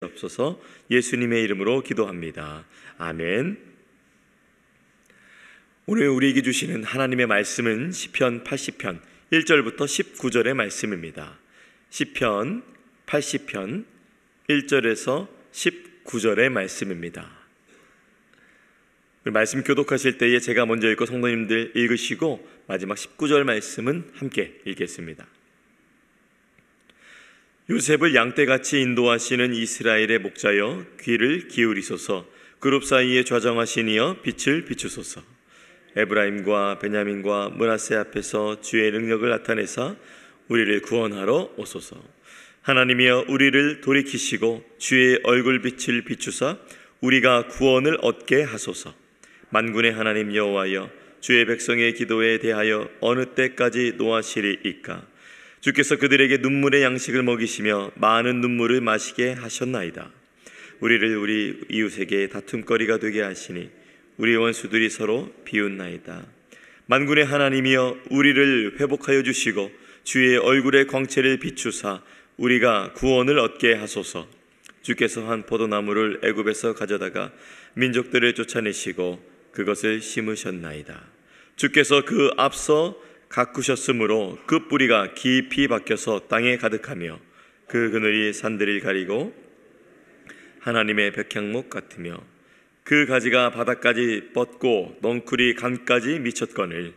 없어서 예수님의 이름으로 기도합니다. 아멘. 오늘 우리에게 주시는 하나님의 말씀은 시편 80편 1절부터 19절의 말씀입니다. 시편 80편 1절에서 19절의 말씀입니다. 말씀 교독하실 때에 제가 먼저 읽고 성도님들 읽으시고 마지막 19절 말씀은 함께 읽겠습니다. 요셉을 양떼같이 인도하시는 이스라엘의 목자여 귀를 기울이소서. 그룹 사이에 좌정하신 이여 빛을 비추소서. 에브라임과 베냐민과 므낫세 앞에서 주의 능력을 나타내사 우리를 구원하러 오소서. 하나님이여 우리를 돌이키시고 주의 얼굴빛을 비추사 우리가 구원을 얻게 하소서. 만군의 하나님 여호와여 주의 백성의 기도에 대하여 어느 때까지 노하시리이까. 주께서 그들에게 눈물의 양식을 먹이시며 많은 눈물을 마시게 하셨나이다. 우리를 우리 이웃에게 다툼거리가 되게 하시니 우리 원수들이 서로 비웃나이다. 만군의 하나님이여 우리를 회복하여 주시고 주의 얼굴의 광채를 비추사 우리가 구원을 얻게 하소서. 주께서 한 포도나무를 애굽에서 가져다가 민족들을 쫓아내시고 그것을 심으셨나이다. 주께서 그 앞서 가꾸셨으므로 그 뿌리가 깊이 박혀서 땅에 가득하며 그 그늘이 산들을 가리고 하나님의 백향목 같으며 그 가지가 바닥까지 뻗고 넝쿨이 간까지 미쳤거늘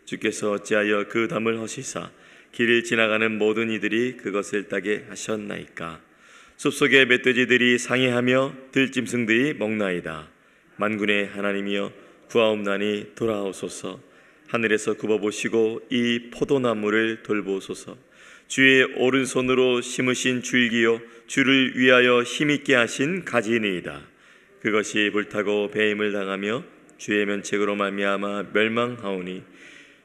주께서 어찌하여 그 담을 허시사 길을 지나가는 모든 이들이 그것을 따게 하셨나이까. 숲속의 멧돼지들이 상해하며 들짐승들이 먹나이다. 만군의 하나님이여 구하옵나니 돌아오소서. 하늘에서 굽어보시고 이 포도나무를 돌보소서. 주의 오른손으로 심으신 줄기요 주를 위하여 힘있게 하신 가지니이다. 그것이 불타고 배임을 당하며 주의 면책으로 말미암아 멸망하오니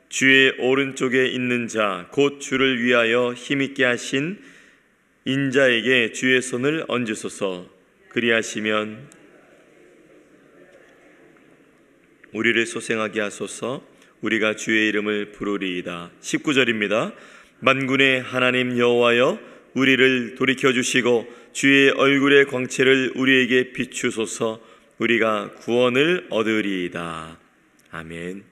주의 오른쪽에 있는 자 곧 주를 위하여 힘있게 하신 인자에게 주의 손을 얹으소서. 그리하시면 우리를 소생하게 하소서. 우리가 주의 이름을 부르리이다. 19절입니다. 만군의 하나님 여호와여 우리를 돌이켜주시고 주의 얼굴의 광채를 우리에게 비추소서. 우리가 구원을 얻으리이다. 아멘.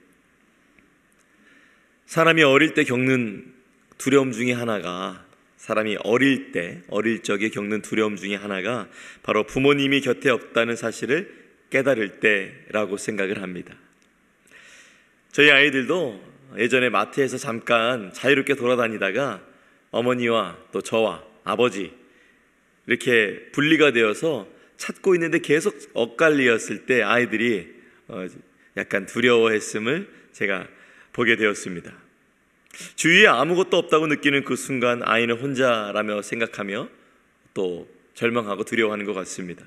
사람이 어릴 때 겪는 두려움 중에 하나가 사람이 어릴 적에 겪는 두려움 중에 하나가 바로 부모님이 곁에 없다는 사실을 깨달을 때라고 생각을 합니다. 저희 아이들도 예전에 마트에서 잠깐 자유롭게 돌아다니다가 어머니와 또 저와 아버지 이렇게 분리가 되어서 찾고 있는데 계속 엇갈리었을 때 아이들이 약간 두려워했음을 제가 보게 되었습니다. 주위에 아무것도 없다고 느끼는 그 순간 아이는 혼자라며 생각하며 또 절망하고 두려워하는 것 같습니다.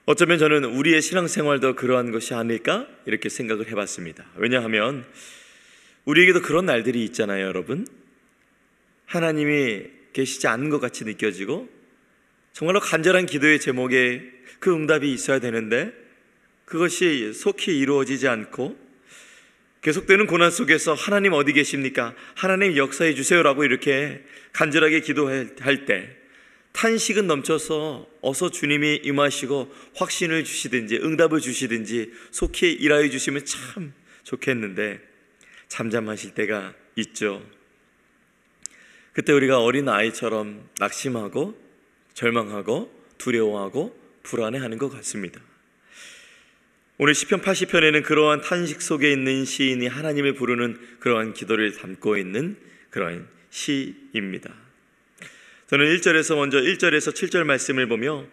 어쩌면 저는 우리의 신앙생활도 그러한 것이 아닐까 이렇게 생각을 해봤습니다. 왜냐하면 우리에게도 그런 날들이 있잖아요, 여러분. 하나님이 계시지 않은 것 같이 느껴지고 정말로 간절한 기도의 제목에 그 응답이 있어야 되는데 그것이 속히 이루어지지 않고 계속되는 고난 속에서 하나님 어디 계십니까? 하나님 역사해 주세요라고 이렇게 간절하게 기도할 때 탄식은 넘쳐서 어서 주님이 임하시고 확신을 주시든지 응답을 주시든지 속히 일하여 주시면 참 좋겠는데 잠잠하실 때가 있죠. 그때 우리가 어린 아이처럼 낙심하고 절망하고 두려워하고 불안해하는 것 같습니다. 오늘 시편 80편에는 그러한 탄식 속에 있는 시인이 하나님을 부르는 그러한 기도를 담고 있는 그러한 시입니다. 저는 1절에서 7절 말씀을 보며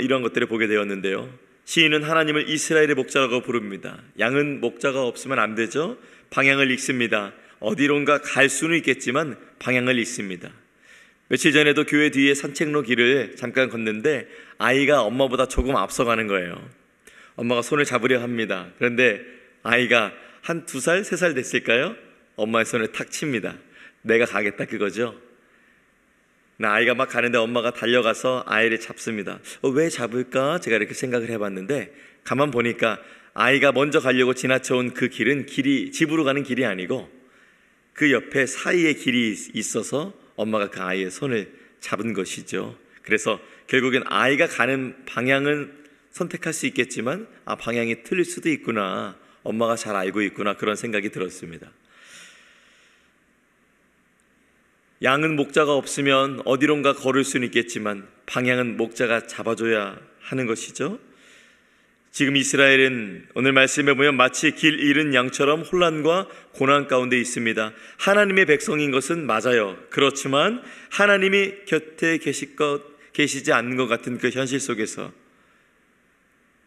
이러한 것들을 보게 되었는데요. 시인은 하나님을 이스라엘의 목자라고 부릅니다. 양은 목자가 없으면 안 되죠. 방향을 잃습니다. 어디론가 갈 수는 있겠지만 방향을 잃습니다. 며칠 전에도 교회 뒤에 산책로 길을 잠깐 걷는데 아이가 엄마보다 조금 앞서가는 거예요. 엄마가 손을 잡으려 합니다. 그런데 아이가 한 2살, 3살 됐을까요? 엄마의 손을 탁 칩니다. 내가 가겠다 그거죠. 아이가 막 가는데 엄마가 달려가서 아이를 잡습니다. 왜 잡을까? 제가 이렇게 생각을 해봤는데 가만 보니까 아이가 먼저 가려고 지나쳐온 그 길은 집으로 가는 길이 아니고 그 옆에 사이에 길이 있어서 엄마가 그 아이의 손을 잡은 것이죠. 그래서 결국엔 아이가 가는 방향은 선택할 수 있겠지만 방향이 틀릴 수도 있구나, 엄마가 잘 알고 있구나, 그런 생각이 들었습니다. 양은 목자가 없으면 어디론가 걸을 수는 있겠지만 방향은 목자가 잡아줘야 하는 것이죠. 지금 이스라엘은 오늘 말씀에 보면 마치 길 잃은 양처럼 혼란과 고난 가운데 있습니다. 하나님의 백성인 것은 맞아요. 그렇지만 하나님이 곁에 계시지 않는 것 같은 그 현실 속에서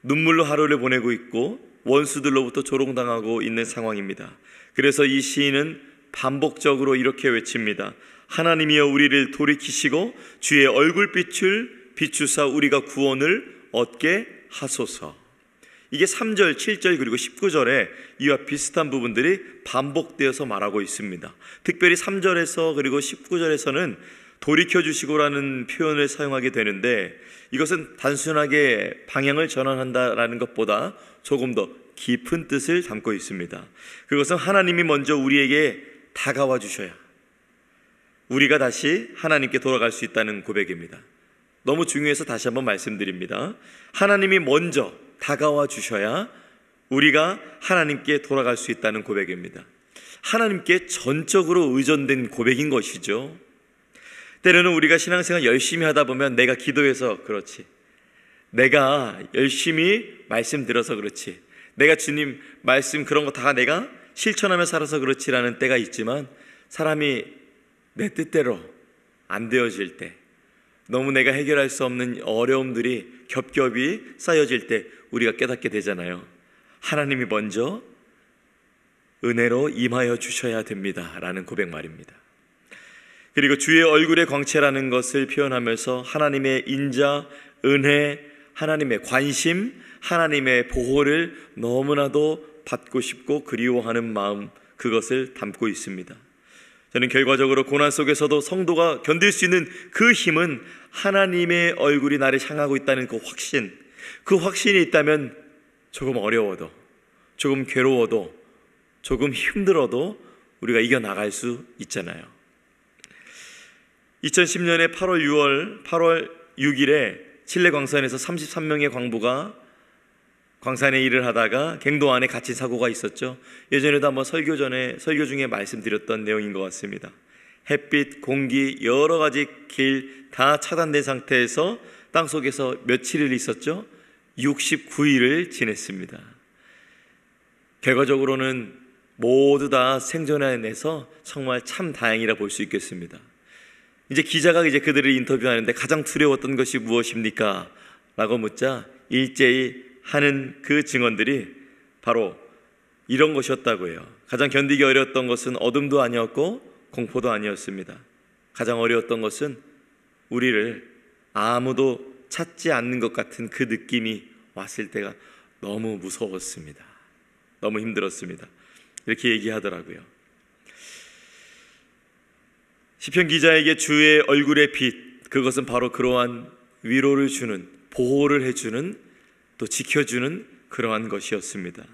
눈물로 하루를 보내고 있고 원수들로부터 조롱당하고 있는 상황입니다. 그래서 이 시인은 반복적으로 이렇게 외칩니다. 하나님이여 우리를 돌이키시고 주의 얼굴빛을 비추사 우리가 구원을 얻게 하소서. 이게 3절, 7절 그리고 19절에 이와 비슷한 부분들이 반복되어서 말하고 있습니다. 특별히 3절에서 그리고 19절에서는 돌이켜주시고라는 표현을 사용하게 되는데, 이것은 단순하게 방향을 전환한다라는 것보다 조금 더 깊은 뜻을 담고 있습니다. 그것은 하나님이 먼저 우리에게 다가와 주셔야 우리가 다시 하나님께 돌아갈 수 있다는 고백입니다. 너무 중요해서 다시 한번 말씀드립니다. 하나님이 먼저 다가와 주셔야 우리가 하나님께 돌아갈 수 있다는 고백입니다. 하나님께 전적으로 의존된 고백인 것이죠. 때로는 우리가 신앙생활 열심히 하다 보면 내가 기도해서 그렇지, 내가 열심히 말씀 들어서 그렇지, 내가 주님 말씀 그런 거 다 내가 실천하며 살아서 그렇지라는 때가 있지만, 사람이 내 뜻대로 안 되어질 때, 너무 내가 해결할 수 없는 어려움들이 겹겹이 쌓여질 때 우리가 깨닫게 되잖아요. 하나님이 먼저 은혜로 임하여 주셔야 됩니다 라는 고백 말입니다. 그리고 주의 얼굴의 광채라는 것을 표현하면서 하나님의 인자, 은혜, 하나님의 관심, 하나님의 보호를 너무나도 받고 싶고 그리워하는 마음, 그것을 담고 있습니다. 저는 결과적으로 고난 속에서도 성도가 견딜 수 있는 그 힘은 하나님의 얼굴이 나를 향하고 있다는 그 확신, 그 확신이 있다면 조금 어려워도, 조금 괴로워도, 조금 힘들어도 우리가 이겨나갈 수 있잖아요. 2010년에 8월 6일에 칠레 광산에서 33명의 광부가 광산에 일을 하다가 갱도 안에 갇힌 사고가 있었죠. 예전에도 한번 설교 중에 말씀드렸던 내용인 것 같습니다. 햇빛, 공기, 여러 가지 길 다 차단된 상태에서 땅속에서 며칠을 있었죠. 69일을 지냈습니다. 결과적으로는 모두 다 생존해내서 정말 참 다행이라 볼 수 있겠습니다. 이제 기자가 그들을 인터뷰하는데 가장 두려웠던 것이 무엇입니까? 라고 묻자 일제히 하는 그 증언들이 바로 이런 것이었다고 해요. 가장 견디기 어려웠던 것은 어둠도 아니었고 공포도 아니었습니다. 가장 어려웠던 것은 우리를 아무도 찾지 않는 것 같은 그 느낌이 왔을 때가 너무 무서웠습니다. 너무 힘들었습니다. 이렇게 얘기하더라고요. 시편 기자에게 주의 얼굴의 빛, 그것은 바로 그러한 위로를 주는, 보호를 해주는, 또 지켜주는 그러한 것이었습니다.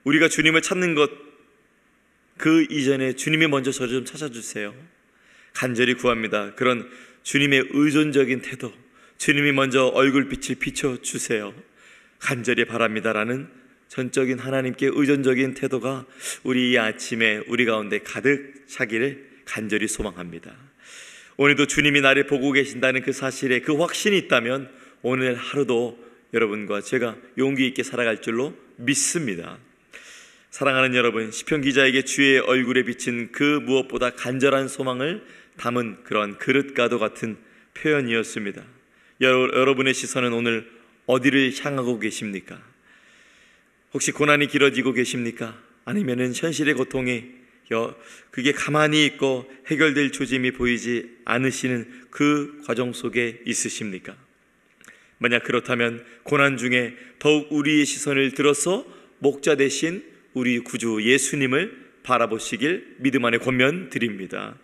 우리가 주님을 찾는 것, 그 이전에 주님이 먼저 저를 좀 찾아주세요. 간절히 구합니다. 그런 주님의 의존적인 태도, 주님이 먼저 얼굴빛을 비춰주세요. 간절히 바랍니다라는 전적인 하나님께 의존적인 태도가 우리 이 아침에 우리 가운데 가득 차기를 간절히 소망합니다. 오늘도 주님이 나를 보고 계신다는 그 사실에 그 확신이 있다면 오늘 하루도 여러분과 제가 용기 있게 살아갈 줄로 믿습니다. 사랑하는 여러분, 시편 기자에게 주의 얼굴에 비친 그 무엇보다 간절한 소망을 담은 그러한 그릇과도 같은 표현이었습니다. 여러분의 시선은 오늘 어디를 향하고 계십니까? 혹시 고난이 길어지고 계십니까? 아니면은 현실의 고통이 그게 가만히 있고 해결될 조짐이 보이지 않으시는 그 과정 속에 있으십니까? 만약 그렇다면 고난 중에 더욱 우리의 시선을 들어서 목자 되신 우리 구주 예수님을 바라보시길 믿음 안에 권면드립니다.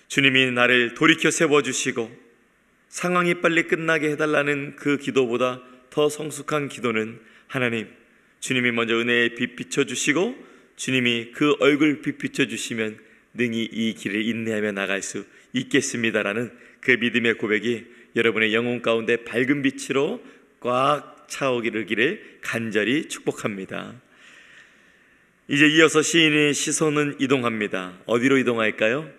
주님이 나를 돌이켜 세워주시고 상황이 빨리 끝나게 해달라는 그 기도보다 더 성숙한 기도는 하나님, 주님이 먼저 은혜의 빛 비춰주시고 주님이 그 얼굴 빛 비춰주시면 능히 이 길을 인내하며 나갈 수 있겠습니다라는 그 믿음의 고백이 여러분의 영혼 가운데 밝은 빛으로 꽉 차오르기를 간절히 축복합니다. 이제 이어서 시인의 시선은 이동합니다. 어디로 이동할까요?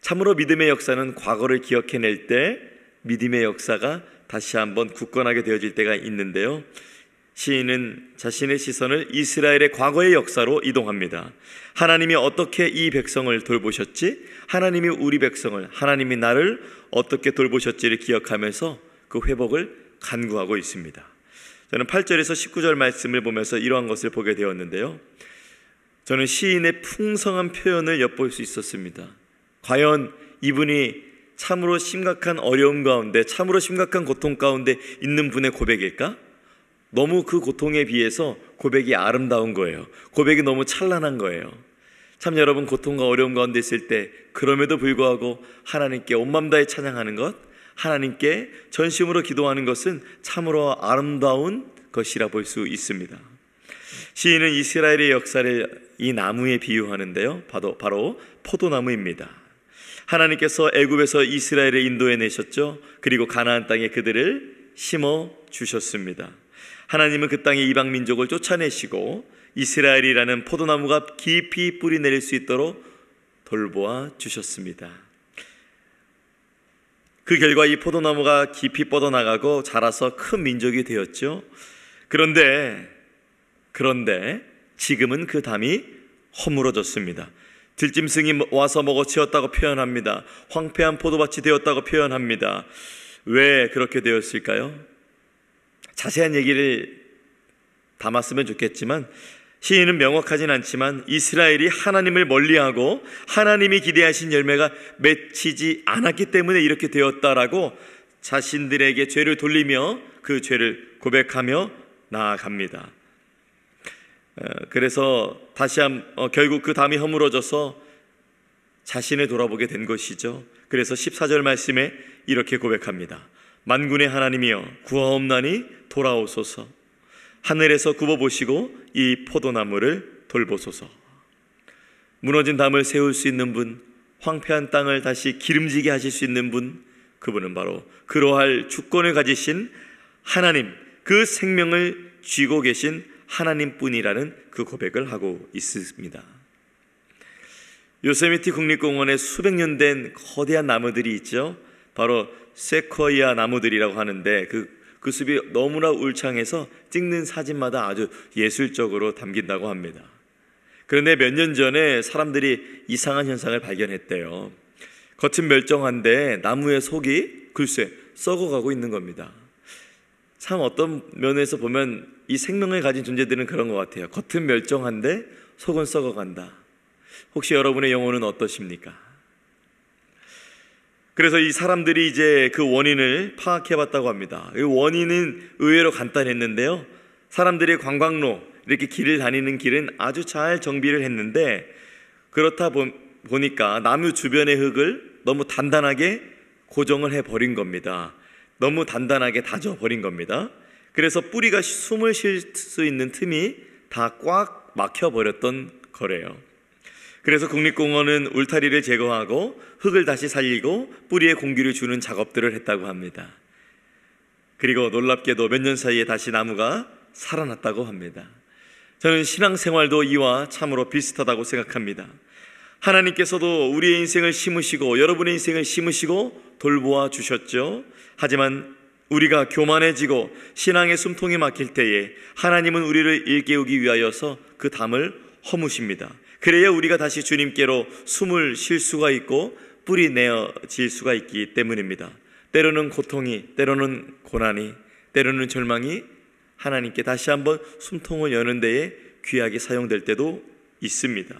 참으로 믿음의 역사는 과거를 기억해낼 때 믿음의 역사가 다시 한번 굳건하게 되어질 때가 있는데요, 시인은 자신의 시선을 이스라엘의 과거의 역사로 이동합니다. 하나님이 어떻게 이 백성을 돌보셨지? 하나님이 우리 백성을, 하나님이 나를 어떻게 돌보셨지를 기억하면서 그 회복을 간구하고 있습니다. 저는 8절에서 19절 말씀을 보면서 이러한 것을 보게 되었는데요, 저는 시인의 풍성한 표현을 엿볼 수 있었습니다. 과연 이분이 참으로 심각한 어려움 가운데, 참으로 심각한 고통 가운데 있는 분의 고백일까? 너무 그 고통에 비해서 고백이 아름다운 거예요. 고백이 너무 찬란한 거예요. 참 여러분, 고통과 어려움 가운데 있을 때 그럼에도 불구하고 하나님께 온 마음 다해 찬양하는 것, 하나님께 전심으로 기도하는 것은 참으로 아름다운 것이라 볼 수 있습니다. 시인은 이스라엘의 역사를 이 나무에 비유하는데요, 바로 포도나무입니다. 하나님께서 애굽에서 이스라엘을 인도해 내셨죠. 그리고 가나안 땅에 그들을 심어 주셨습니다. 하나님은 그 땅의 이방 민족을 쫓아내시고 이스라엘이라는 포도나무가 깊이 뿌리 내릴 수 있도록 돌보아 주셨습니다. 그 결과 이 포도나무가 깊이 뻗어나가고 자라서 큰 민족이 되었죠. 그런데 지금은 그 담이 허물어졌습니다. 들짐승이 와서 먹어치웠다고 표현합니다. 황폐한 포도밭이 되었다고 표현합니다. 왜 그렇게 되었을까요? 자세한 얘기를 담았으면 좋겠지만 시인은 명확하진 않지만 이스라엘이 하나님을 멀리하고 하나님이 기대하신 열매가 맺히지 않았기 때문에 이렇게 되었다라고 자신들에게 죄를 돌리며 그 죄를 고백하며 나아갑니다. 그래서 결국 그 담이 허물어져서 자신을 돌아보게 된 것이죠. 그래서 14절 말씀에 이렇게 고백합니다. 만군의 하나님이여 구하옵나니 돌아오소서. 하늘에서 굽어보시고 이 포도나무를 돌보소서. 무너진 담을 세울 수 있는 분, 황폐한 땅을 다시 기름지게 하실 수 있는 분, 그분은 바로 그러할 주권을 가지신 하나님, 그 생명을 쥐고 계신 하나님뿐이라는 그 고백을 하고 있습니다. 요세미티 국립공원에 수백 년 된 거대한 나무들이 있죠. 바로 세쿼이아 나무들이라고 하는데 그 숲이 너무나 울창해서 찍는 사진마다 아주 예술적으로 담긴다고 합니다. 그런데 몇 년 전에 사람들이 이상한 현상을 발견했대요. 겉은 멀쩡한데 나무의 속이 글쎄 썩어가고 있는 겁니다. 참 어떤 면에서 보면 이 생명을 가진 존재들은 그런 것 같아요. 겉은 멀쩡한데 속은 썩어간다. 혹시 여러분의 영혼은 어떠십니까? 그래서 이 사람들이 이제 그 원인을 파악해봤다고 합니다. 이 원인은 의외로 간단했는데요, 사람들이 관광로, 이렇게 길을 다니는 길은 아주 잘 정비를 했는데 그렇다 보니까 나무 주변의 흙을 너무 단단하게 고정을 해버린 겁니다. 너무 단단하게 다져버린 겁니다. 그래서 뿌리가 숨을 쉴 수 있는 틈이 다 꽉 막혀버렸던 거래요. 그래서 국립공원은 울타리를 제거하고 흙을 다시 살리고 뿌리에 공기를 주는 작업들을 했다고 합니다. 그리고 놀랍게도 몇 년 사이에 다시 나무가 살아났다고 합니다. 저는 신앙생활도 이와 참으로 비슷하다고 생각합니다. 하나님께서도 우리의 인생을 심으시고 여러분의 인생을 심으시고 돌보아 주셨죠. 하지만 우리가 교만해지고 신앙의 숨통이 막힐 때에 하나님은 우리를 일깨우기 위하여서 그 담을 허무십니다. 그래야 우리가 다시 주님께로 숨을 쉴 수가 있고 뿌리 내어질 수가 있기 때문입니다. 때로는 고통이, 때로는 고난이, 때로는 절망이 하나님께 다시 한번 숨통을 여는 데에 귀하게 사용될 때도 있습니다.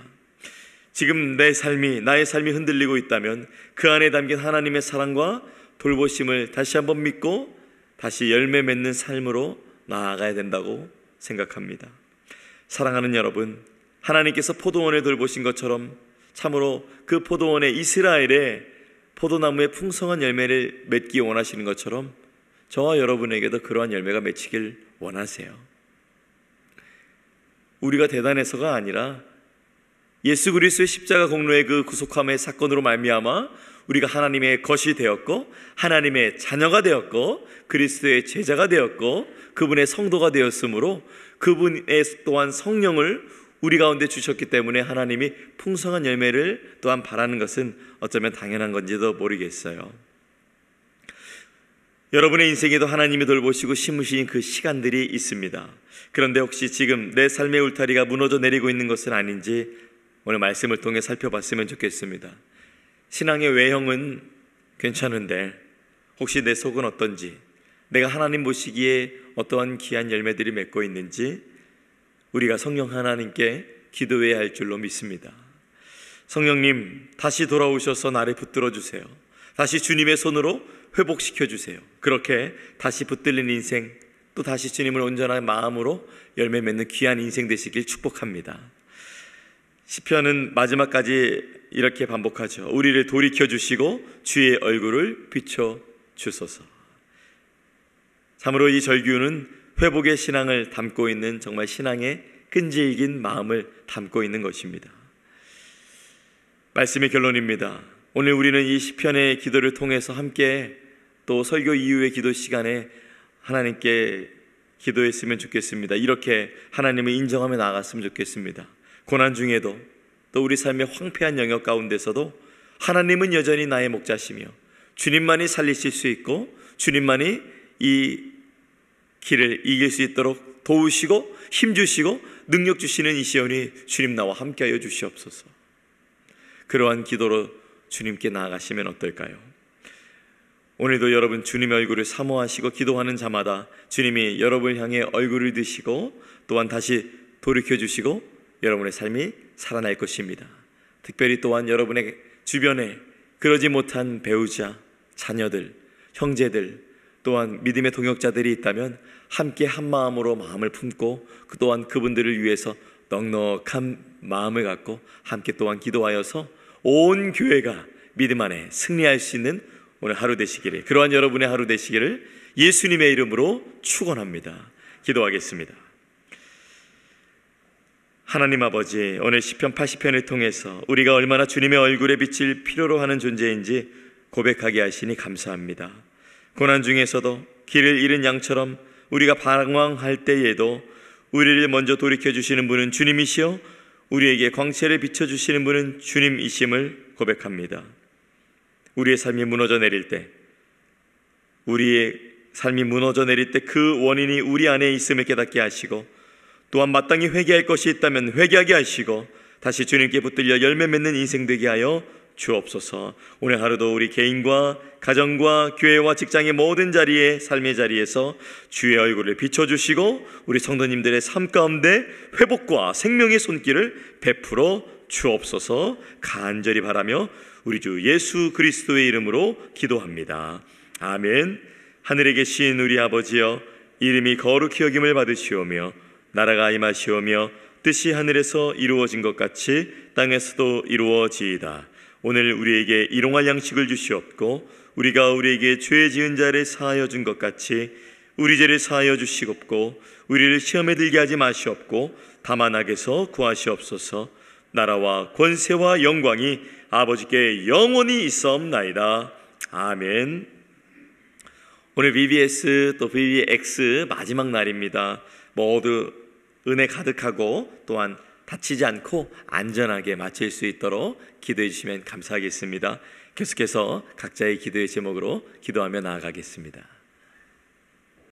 지금 나의 삶이 흔들리고 있다면 그 안에 담긴 하나님의 사랑과 돌보심을 다시 한번 믿고 다시 열매 맺는 삶으로 나아가야 된다고 생각합니다. 사랑하는 여러분, 하나님께서 포도원을 돌보신 것처럼 참으로 그 포도원의 이스라엘의 포도나무의 풍성한 열매를 맺기 원하시는 것처럼 저와 여러분에게도 그러한 열매가 맺히길 원하세요. 우리가 대단해서가 아니라 예수 그리스도의 십자가 공로의 그 구속함의 사건으로 말미암아 우리가 하나님의 것이 되었고 하나님의 자녀가 되었고 그리스도의 제자가 되었고 그분의 성도가 되었으므로 그분의 또한 성령을 우리 가운데 주셨기 때문에 하나님이 풍성한 열매를 또한 바라는 것은 어쩌면 당연한 건지도 모르겠어요. 여러분의 인생에도 하나님이 돌보시고 심으신 그 시간들이 있습니다. 그런데 혹시 지금 내 삶의 울타리가 무너져 내리고 있는 것은 아닌지 오늘 말씀을 통해 살펴봤으면 좋겠습니다. 신앙의 외형은 괜찮은데 혹시 내 속은 어떤지, 내가 하나님 보시기에 어떠한 귀한 열매들이 맺고 있는지 우리가 성령 하나님께 기도해야 할 줄로 믿습니다. 성령님, 다시 돌아오셔서 나를 붙들어 주세요. 다시 주님의 손으로 회복시켜 주세요. 그렇게 다시 붙들린 인생, 또 다시 주님을 온전한 마음으로 열매 맺는 귀한 인생 되시길 축복합니다. 시편은 마지막까지 이렇게 반복하죠. 우리를 돌이켜 주시고 주의 얼굴을 비춰 주소서. 참으로 이 절규는 회복의 신앙을 담고 있는 정말 신앙의 끈질긴 마음을 담고 있는 것입니다. 말씀의 결론입니다. 오늘 우리는 이 시편의 기도를 통해서 함께 또 설교 이후의 기도 시간에 하나님께 기도했으면 좋겠습니다. 이렇게 하나님을 인정하며 나아갔으면 좋겠습니다. 고난 중에도 또 우리 삶의 황폐한 영역 가운데서도 하나님은 여전히 나의 목자시며 주님만이 살리실 수 있고 주님만이 이 길을 이길 수 있도록 도우시고 힘주시고 능력 주시는 이 시온이 주님 나와 함께하여 주시옵소서. 그러한 기도로 주님께 나아가시면 어떨까요? 오늘도 여러분 주님의 얼굴을 사모하시고 기도하는 자마다 주님이 여러분을 향해 얼굴을 드시고 또한 다시 돌이켜주시고 여러분의 삶이 살아날 것입니다. 특별히 또한 여러분의 주변에 그러지 못한 배우자, 자녀들, 형제들 또한 믿음의 동역자들이 있다면 함께 한 마음으로 마음을 품고 또한 그분들을 위해서 넉넉한 마음을 갖고 함께 또한 기도하여서 온 교회가 믿음 안에 승리할 수 있는 오늘 하루 되시기를, 그러한 여러분의 하루 되시기를 예수님의 이름으로 축원합니다. 기도하겠습니다. 하나님 아버지, 오늘 시편 80편을 통해서 우리가 얼마나 주님의 얼굴에 비칠 필요로 하는 존재인지 고백하게 하시니 감사합니다. 고난 중에서도 길을 잃은 양처럼 우리가 방황할 때에도 우리를 먼저 돌이켜주시는 분은 주님이시여 우리에게 광채를 비춰주시는 분은 주님이심을 고백합니다. 우리의 삶이 무너져 내릴 때, 그 원인이 우리 안에 있음을 깨닫게 하시고 또한 마땅히 회개할 것이 있다면 회개하게 하시고 다시 주님께 붙들려 열매 맺는 인생 되게 하여 주옵소서. 오늘 하루도 우리 개인과 가정과 교회와 직장의 모든 자리에, 삶의 자리에서 주의 얼굴을 비춰주시고 우리 성도님들의 삶 가운데 회복과 생명의 손길을 베풀어 주옵소서. 간절히 바라며 우리 주 예수 그리스도의 이름으로 기도합니다. 아멘. 하늘에 계신 우리 아버지여, 이름이 거룩히 여김을 받으시오며 나라가 임하시오며 뜻이 하늘에서 이루어진 것 같이 땅에서도 이루어지이다. 오늘 우리에게 일용할 양식을 주시옵고 우리가 우리에게 죄 지은 자를 사하여 준 것 같이 우리 죄를 사하여 주시옵고 우리를 시험에 들게 하지 마시옵고 다만 악에서 구하시옵소서. 나라와 권세와 영광이 아버지께 영원히 있사옵나이다. 아멘. 오늘 VBS 또 VBX 마지막 날입니다. 모두 은혜 가득하고 또한 다치지 않고 안전하게 마칠 수 있도록 기도해 주시면 감사하겠습니다. 계속해서 각자의 기도의 제목으로 기도하며 나아가겠습니다.